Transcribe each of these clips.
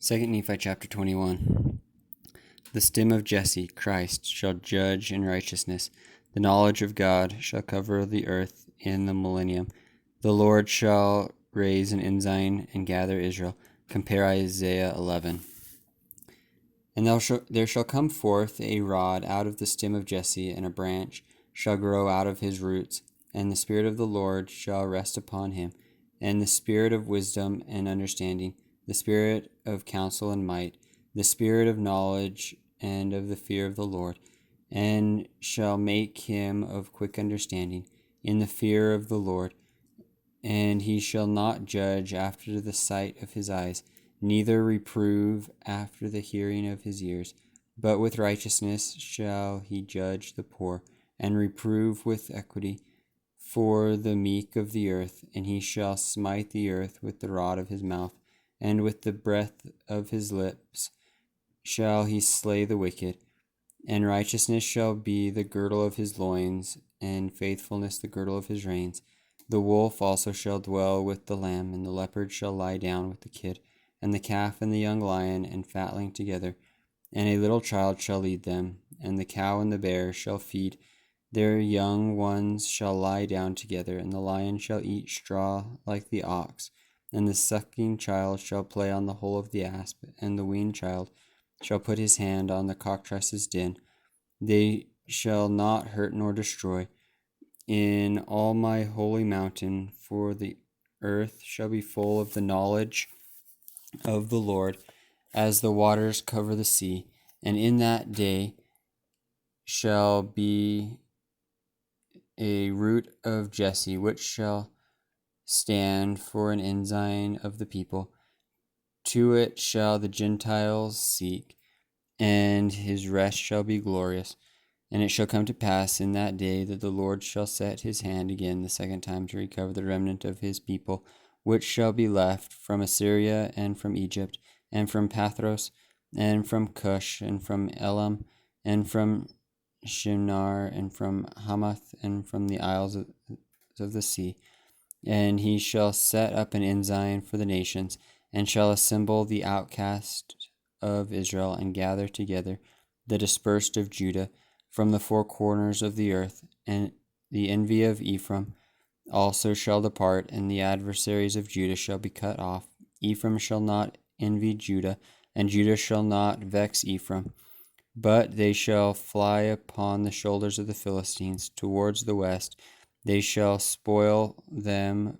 2 Nephi chapter 21. The stem of Jesse, Christ, shall judge in righteousness. The knowledge of God shall cover the earth in the millennium. The Lord shall raise an ensign and gather Israel. Compare Isaiah 11. And there shall come forth a rod out of the stem of Jesse, and a branch shall grow out of his roots. And the Spirit of the Lord shall rest upon him, and the Spirit of wisdom and understanding, the Spirit of counsel and might, the Spirit of knowledge and of the fear of the Lord, and shall make him of quick understanding in the fear of the Lord. And he shall not judge after the sight of his eyes, neither reprove after the hearing of his ears, but with righteousness shall he judge the poor, and reprove with equity for the meek of the earth. And he shall smite the earth with the rod of his mouth, and with the breath of his lips shall he slay the wicked. And righteousness shall be the girdle of his loins, and faithfulness the girdle of his reins. The wolf also shall dwell with the lamb, and the leopard shall lie down with the kid, and the calf and the young lion and fatling together. And a little child shall lead them, and the cow and the bear shall feed. Their young ones shall lie down together, and the lion shall eat straw like the ox. And the sucking child shall play on the hole of the asp, and the weaned child shall put his hand on the cockatrice's den. They shall not hurt nor destroy in all my holy mountain, for the earth shall be full of the knowledge of the Lord, as the waters cover the sea. And in that day shall be a root of Jesse, which shall stand for an ensign of the people. To it shall the Gentiles seek, and his rest shall be glorious. And it shall come to pass in that day that the Lord shall set his hand again the second time to recover the remnant of his people, which shall be left from Assyria, and from Egypt, and from Pathros, and from Cush, and from Elam, and from Shinar, and from Hamath, and from the isles of the sea. And he shall set up an ensign for the nations, and shall assemble the outcast of Israel, and gather together the dispersed of Judah from the four corners of the earth. And the envy of Ephraim also shall depart, and the adversaries of Judah shall be cut off. Ephraim shall not envy Judah, and Judah shall not vex Ephraim, but they shall fly upon the shoulders of the Philistines towards the west. They shall spoil them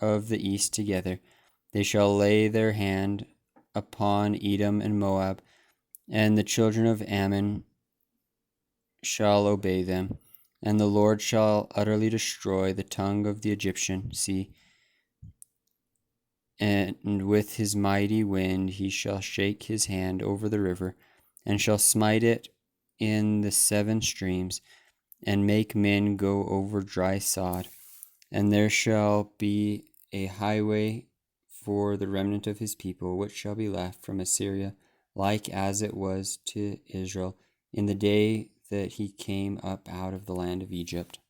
of the east together. They shall lay their hand upon Edom and Moab, and the children of Ammon shall obey them. And the Lord shall utterly destroy the tongue of the Egyptian sea, and with his mighty wind he shall shake his hand over the river, and shall smite it in the 7 streams, and make men go over dry sod. And there shall be a highway for the remnant of his people, which shall be left from Assyria, like as it was to Israel in the day that he came up out of the land of Egypt.